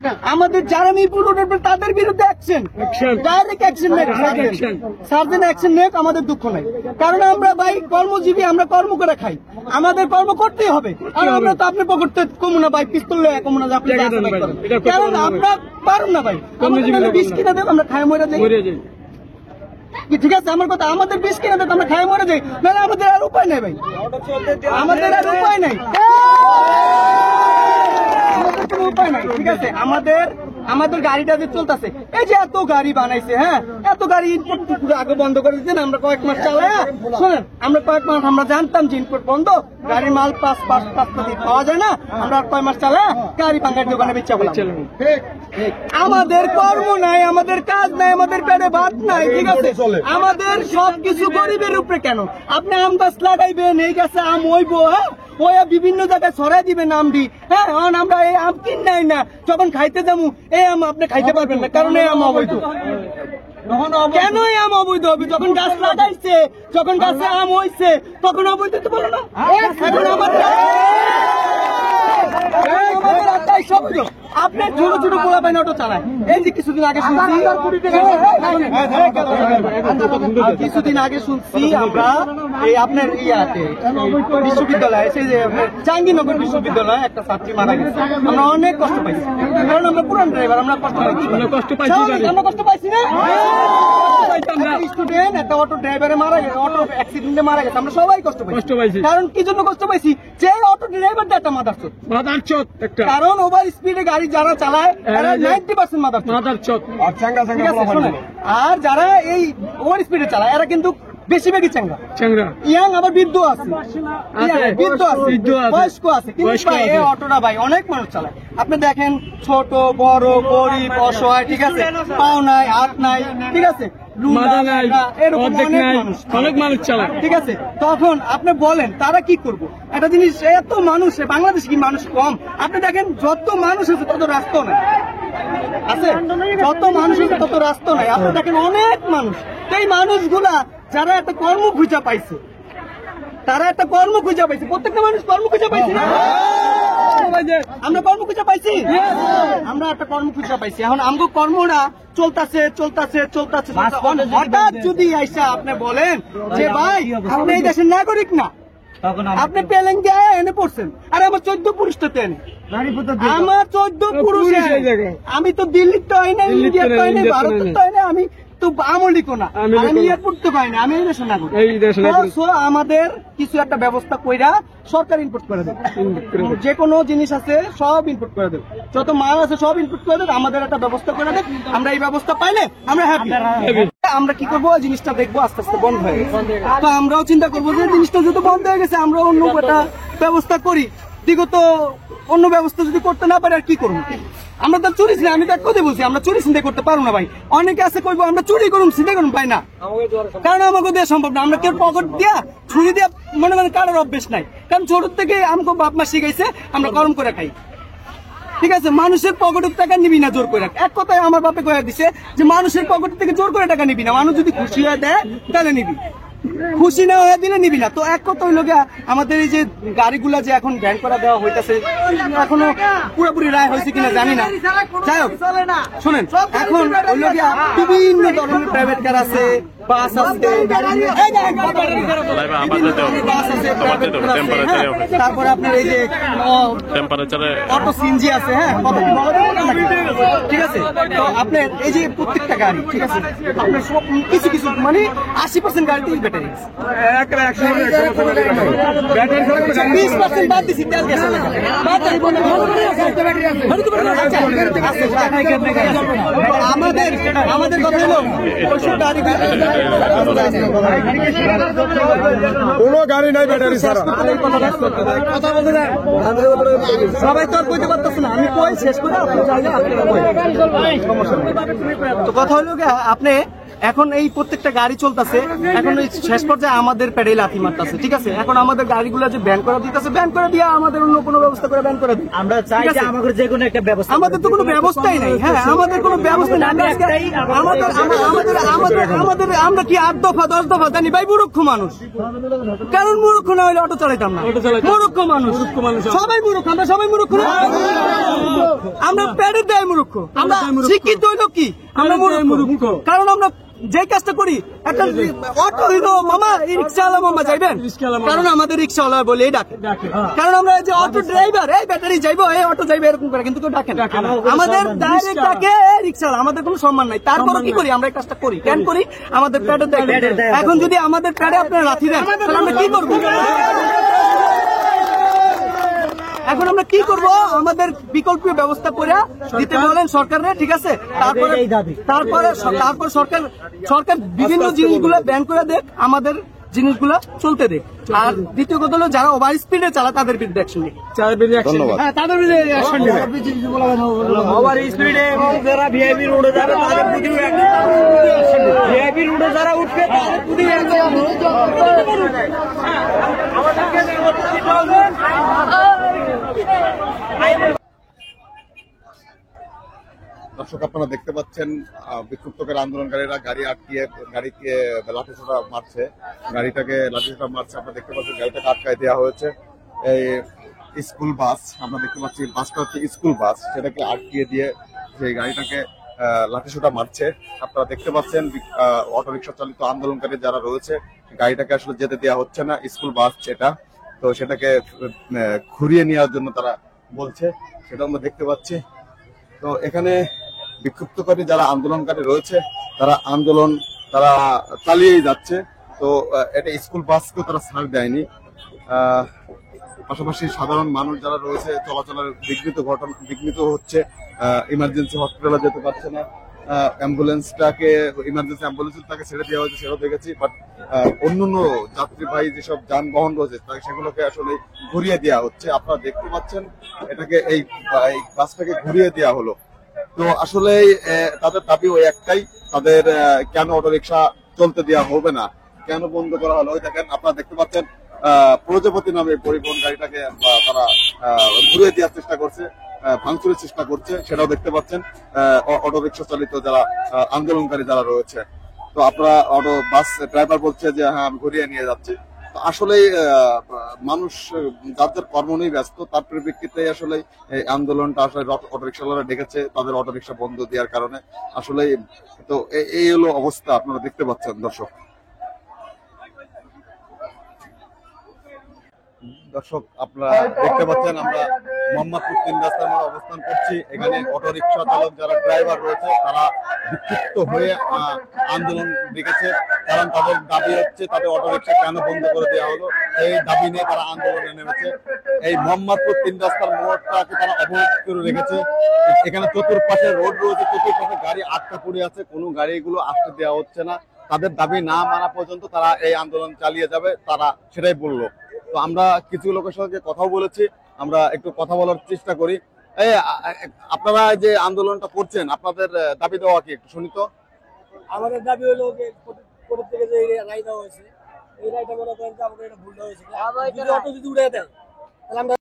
আমাদের যারা মিরপুর রোডের তাদের বিরুদ্ধে অ্যাকশন, ডাইরেক্ট অ্যাকশন নেক, সার্জেন অ্যাকশন নেক। আমাদের দুঃখ নাই, কারণ আমরা ভাই কর্মজীবী, আমরা কর্ম করে খাই, আমাদের কর্ম করতেই হবে। আর আমরা তো আপনি পকেটে কমু না ভাই, পিস্তল কমু না, আপনি কারণ আমরা পারুন না ভাই। বিষ কিনা দেব, আমরা খাই মরে যাই, ঠিক আছে আমার কথা। আমাদের বিষ কিনা দেব, আমরা খাই মরে যাই, নাহলে আমাদের আর উপায় নেই ভাই, আমাদের আর উপায় নাই, উপায় নাই, ঠিক আছে। আমাদের গাড়িটা যে চলতেছে, এই যে এত গাড়ি বানাইছে, হ্যাঁ এত গাড়ি ইনপুট আগে বন্ধ করে দিচ্ছেন। আমরা কয়েক মাস চালাই, শোনেন আমরা কয়েক মাস আমরা জানতাম যে ইনপুট বন্ধ, গাড়ির মাল পাঁচটা দিয়ে পাওয়া যায় না, আমরা কয়েক মাস চালাই গাড়ি পাঙ্গার দোকানে বেচা বললাম। আমাদের কর্ম নাই, আমাদের কাজ নাই, আমাদের পেটে ভাত নাই, ঠিক আছে। আমাদের সবকিছু গরিবের উপরে কেন? আপনি আম গাছ লাগাইবেন, এই গাছে আম হইব, হ্যাঁ ওয়া বিভিন্ন জায়গায় ছড়াই দিবেন আমডি, হ্যাঁ আমরা এই আম কিনাই না, যখন খাইতে যাবো এই আম আপনি খাইতে পারবেন না, কারণ এই আম অবৈধ। কেন এই আম অবৈধ হবে? যখন গাছ লাগাইছে, যখন গাছে আম হইছে, তখন অবৈধ তো বলো না। এখন আমাদের আপনার ছোট ছোট পোলা পাইন অটো চালায়, এই যে কিছুদিন আগে শুনছি আমরা এই আপনার ইয়াতে বিশ্ববিদ্যালয়ে, সেই যে জাহাঙ্গীরনগর বিশ্ববিদ্যালয়ে একটা ছাত্রী মারা গেছে। আমরা অনেক কষ্ট পাইছি, কারণ আমরা পুরান ড্রাইভার, আমরা কষ্ট পাইছি, আমরা কষ্ট পাইছি না। স্টুডেন্ট একটা অটো ড্রাইভারে মারা গেছে, অটো অ্যাক্সিডেন্টে মারা গেছে, আমরা সবাই কষ্ট পাইছি। কারণ কি জন্য কষ্ট পাইছি? যে অটো ড্রাইভারটা একটা মাদারচোদ, কারণ ওভার স্পিডে গাড়ি যারা চালায় তারা 90% মাদারচোদ। আর যারা এই ওভার স্পিডে চালায় এরা কিন্তু বেশিরভাগই চ্যাংরা, ইয়াং আবার বৃদ্ধ আছে, বয়স্ক আছে, কিন্তু এই অটোটা ভাই অনেক মানুষ চালায়। আপনি দেখেন ছোট বড় গরিব অসহায়, ঠিক আছে, পাও নাই হাত নাই, ঠিক আছে, অনেক মানুষ চালায়, ঠিক আছে। তখন আপনি বলেন তারা কি করবো? একটা জিনিস, এত মানুষ বাংলাদেশে কি মানুষ কম? আপনি দেখেন যত মানুষ আছে তত রাস্তা নাই আছে, যত মানুষ আছে তত রাস্তা নাই। আপনি দেখেন অনেক মানুষ, এই মানুষগুলা যারা একটা কর্ম খুঁজে পাইছে, তারা একটা কর্ম খুঁজে পাইছে, প্রত্যেকটা মানুষ কর্ম খুঁজে পাইছে না? আমরা কর্ম খুঁজে পাইছি, আমরা একটা কর্ম খুঁজে পাইছি। এখন আমগো কর্মটা চলতেছে, হঠাৎ যদি আইসা আপনি বলেন যে ভাই আপনি এই দেশের নাগরিক না, আপনি পেলেঙ্গে এনে পড়ছেন, আর আমার 14 পুরুষটাতে এনে, আমার 14 পুরুষ, আমি তো দিল্লির তো হয় না, ইন্ডিয়ার তো হয় না, ভারতের তো হয় না, আমি তো আমলিকও না, আমি এয়ারপোর্ট তো পাই না, আমি এই দেশের নাগরিক। আমাদের কিছু একটা ব্যবস্থা কইরা সরকার ইনপুট করে দেবে, যে কোনো জিনিস আছে সব ইনপুট করে দেবে, যত মাল আছে সব ইনপুট করে দেবে, আমাদের একটা ব্যবস্থা করে দেবে। আমরা এই ব্যবস্থা পাইলে আমরা হ্যাপি। আমরা কি করবো? জিনিসটা দেখবো আস্তে আস্তে বন্ধ হয়ে গেছে, তো আমরাও চিন্তা করবো যে জিনিসটা যেহেতু বন্ধ হয়ে গেছে, আমরা অন্য একটা ব্যবস্থা করি। বিগত অন্য ব্যবস্থা যদি করতে না পারি আর কি করবো? আমরা তো চুরি ছিলাম, আমি তো এক কথা বলছি, আমরা চুরি চিন্তা করতে পারবো না ভাই। অনেকে আছে কইবো আমরা চুরি করুন চিন্তা করুন, পাই না, কারণ আমাকে দেওয়া সম্ভব না। আমরা কেউ পকেট দিয়া ছুরি দিয়া মনে মনে কারোর অভ্যেস নাই, কারণ ছোট থেকে আমাকে বাপ মা শিখাইছে আমরা কর্ম করে খাই, ঠিক আছে। মানুষের পকেটের টাকা নিবি না জোর করে, এক কথায় আমার বাপে কয়ে দিছে যে মানুষের পকেট থেকে জোর করে টাকা নিবি না, মানুষ যদি খুশি হয়ে দেয় তাহলে নিবি, খুশি না হয়ে দিলে নিবি না। তো এক কথা হইল গিয়া আমাদের এই যে গাড়িগুলা যে এখন ব্যান করা দেওয়া হইতেছে, এখনো পুরোপুরি রায় হয়েছে কিনা জানি না। যাই হোক শোনেন, এখন হইল গিয়া বিভিন্ন ধরনের প্রাইভেট কার আছে, বাস আছে, তারপরে আপনার এই যে অটো সিএনজি আছে, হ্যাঁ ঠিক আছে। তো আপনার এই যে প্রত্যেকটা গাড়ি, ঠিক আছে, আপনার সব কিছু কিছু মানে 80% গাড়িতেই ব্যাটারি, 20% বাদ দিচ্ছি তেল গ্যাস আমাদের কথা হলো কোনো গাড়ি নাই ব্যাটারি ছাড়া। সবাই তো আর কইতে পারতেছে না, আমি কই শেষ করে আপনি চাইলে আপনি সমস্যা। তো কথা হলো আপনি এখন এই প্রত্যেকটা গাড়ি চলতেছে, এখন এই শেষ পর্যায়ে আমাদের পেটে লাথি মারতেছে, ঠিক আছে? এখন আমাদের গাড়িগুলো যে ব্যান করে দিতেছে, ব্যান করে দিয়ে আমাদের অন্য কোনো ব্যবস্থা করে ব্যান করে দিই। আমরা চাই যে আমাদের যে কোনো একটা ব্যবস্থা। আমাদের তো কোনো ব্যবস্থাই নেই। হ্যাঁ, আমাদের কোনো ব্যবস্থা নেই। আমাদের আমরা কি 8 দফা 10 দফা জানি ভাই? মূর্খ মানুষ, কারণ মূর্খ না হলে অটো চালাইতাম না। মূর্খ মানুষ, সবাই মূর্খ, আমরা সবাই মূর্খ। আমরা পেটের দেয় মূর্খ, আমরা শিক্ষিত হইলো কি? আমরা মূর্খ, কারণ আমরা যে কাজটা করি, একটা অটো হইলো মামা, এই রিক্সাওয়ালা মামা যাইবেন, কারণ আমাদের রিক্সাওয়ালা বলে ডাকে, কারণ আমরা যে অটো ড্রাইভার, এই ব্যাটারি যাইবো, এই অটো যাইবে, এরকম করে কিন্তু কেউ ডাকে না। আমাদের ডাইরেক্ট ডাকে রিক্সাওয়ালা, আমাদের কোনো সম্মান নাই। তারপরে কি করি আমরা? এই কাজটা করি কেন করি? আমাদের পেটে দেয়। এখন যদি আমাদের পেটে আপনারা লাথি দেন, তাহলে আমরা কি করবো? এখন আমরা কি করব? আমাদের বিকল্প ব্যবস্থা করে দিতে বলেন সরকারে, ঠিক আছে? তারপরে সরকার বিভিন্ন জিনিসগুলো ব্যান করে দেখ, আমাদের জিনিসগুলো চলতে দেখ। আর দ্বিতীয় কথা হলো, যারা ওভার স্পিডে চালায় তাদের বিরুদ্ধে অ্যাকশন নেই। হ্যাঁ, তাদের বিরুদ্ধে অ্যাকশন নেবে। ওভার স্পিডে এবং যারা ভিআইপি রোডে যাবে তাদের প্রতি ভিআইপি রোডে যারা উঠবে তাদের প্রতি দর্শক, আপনারা দেখতে পাচ্ছেন বিক্ষুব্ধকারী আন্দোলনকারীরা গাড়ি আটকিয়ে গাড়িকে লাঠিসোঁটা মারছে, গাড়িটাকে লাঠিসোঁটা মারছে। আপনারা দেখতে পাচ্ছেন গাড়িটাকে আটকায় দেওয়া হয়েছে। এই স্কুল বাস, আমরা দেখতে পাচ্ছি বাসটা হচ্ছে স্কুল বাস, সেটাকে আটকিয়ে দিয়ে সেই গাড়িটাকে লাঠিসোঁটা মারছে। আপনারা দেখতে পাচ্ছেন অটোরিকশা চালিত আন্দোলনকারী যারা রয়েছে, গাড়িটাকে আসলে যেতে দেওয়া হচ্ছে না। স্কুল বাস সেটা, তো সেটাকে ঘুরিয়ে নেওয়ার জন্য তারা বলছে, সেটা আমরা দেখতে পাচ্ছি। তো এখানে বিক্ষুব্ধকারী যারা আন্দোলনকারী রয়েছে, তারা আন্দোলন চালিয়েই যাচ্ছে। তো এটা স্কুল বাসকেও তারা ছাড় দেয়নি। পাশাপাশি সাধারণ মানুষ যারা রয়েছে চলাচলের বিঘ্নিত হচ্ছে, ইমার্জেন্সি হসপিটালে যেতে পারছে না। অ্যাম্বুলেন্সটাকে ইমার্জেন্সি অ্যাম্বুলেন্সটাকে ছেড়ে দেওয়া হয়েছে, সেটাও দেখেছি। বাট অন্যান্য যাত্রীবাহী যেসব যানবাহন রয়েছে সেগুলোকে আসলে ঘুরিয়ে দেওয়া হচ্ছে। আপনারা দেখতে পাচ্ছেন এটাকে এই বাসটাকে ঘুরিয়ে দেওয়া হলো। তো আসলে তাদের দাবি ওই একটাই, তাদের কেন অটোরিকশা চলতে দেওয়া হবে না, কেন বন্ধ করা হলো? ওই দেখেন, আপনারা দেখতে পাচ্ছেন প্রজাপতি নামে পরিবহন গাড়িটাকে তারা ঘুরিয়ে দেওয়ার চেষ্টা করছে, ভাঙচুরের চেষ্টা করছে, সেটাও দেখতে পাচ্ছেন অটোরিকশা চালিত যারা আন্দোলনকারী যারা রয়েছে। তো আপনারা বাস ড্রাইভার বলছে যে হ্যাঁ, আমি ঘুরিয়ে নিয়ে যাচ্ছি। তো আসলে মানুষ যার যার কর্ম নিয়ে ব্যস্ত, তার পরিপ্রেক্ষিতে আসলে এই আন্দোলনটা আসলে অটোরিকশাওয়ালারা ডেকেছে তাদের অটোরিকশা বন্ধ দেওয়ার কারণে। আসলে তো এই হলো অবস্থা, আপনারা দেখতে পাচ্ছেন দর্শক। আপনারা দেখতে পাচ্ছেন আমরা মোহাম্মদপুর 3 রাস্তার মোড়ে অবস্থান করছি। এখানে অটোরিকশা চালক যারা ড্রাইভার রয়েছে তারা বিক্ষিপ্ত হয়ে আন্দোলন ডেকেছে, কারণ তাদের দাবি হচ্ছে তাদের অটোরিকশা কেন বন্ধ করে দেওয়া হলো, এই দাবি নিয়ে তারা আন্দোলনে নেমেছে। এই মোহাম্মদপুর 3 রাস্তার মোড়টাকে তারা অবরোধ করে রেখেছে। এখানে চতুর্পাশে রোড রয়েছে, চতুর্পাশে গাড়ি আটকা পড়ে আছে, কোনো গাড়িগুলো আসতে দেওয়া হচ্ছে না। তাদের দাবি না মানা পর্যন্ত তারা এই আন্দোলন চালিয়ে যাবে, তারা সেটাই বললো। তো আমরা কিছু লোকের সঙ্গে কথাও বলেছি, আমরা একটু কথা বলার চেষ্টা করি। এই আপনারা যে আন্দোলনটা করছেন, আপনাদের দাবি দেওয়া কি একটু শুনি তো? আমাদের দাবি হলো যে কোর্ট থেকে যে রায় দেওয়া হয়েছে, এই রায়টা মনে করেন যে আমাদের এটা ভুল হয়েছে। যদি অটো যদি উড়ে দেয় তাহলে আমরা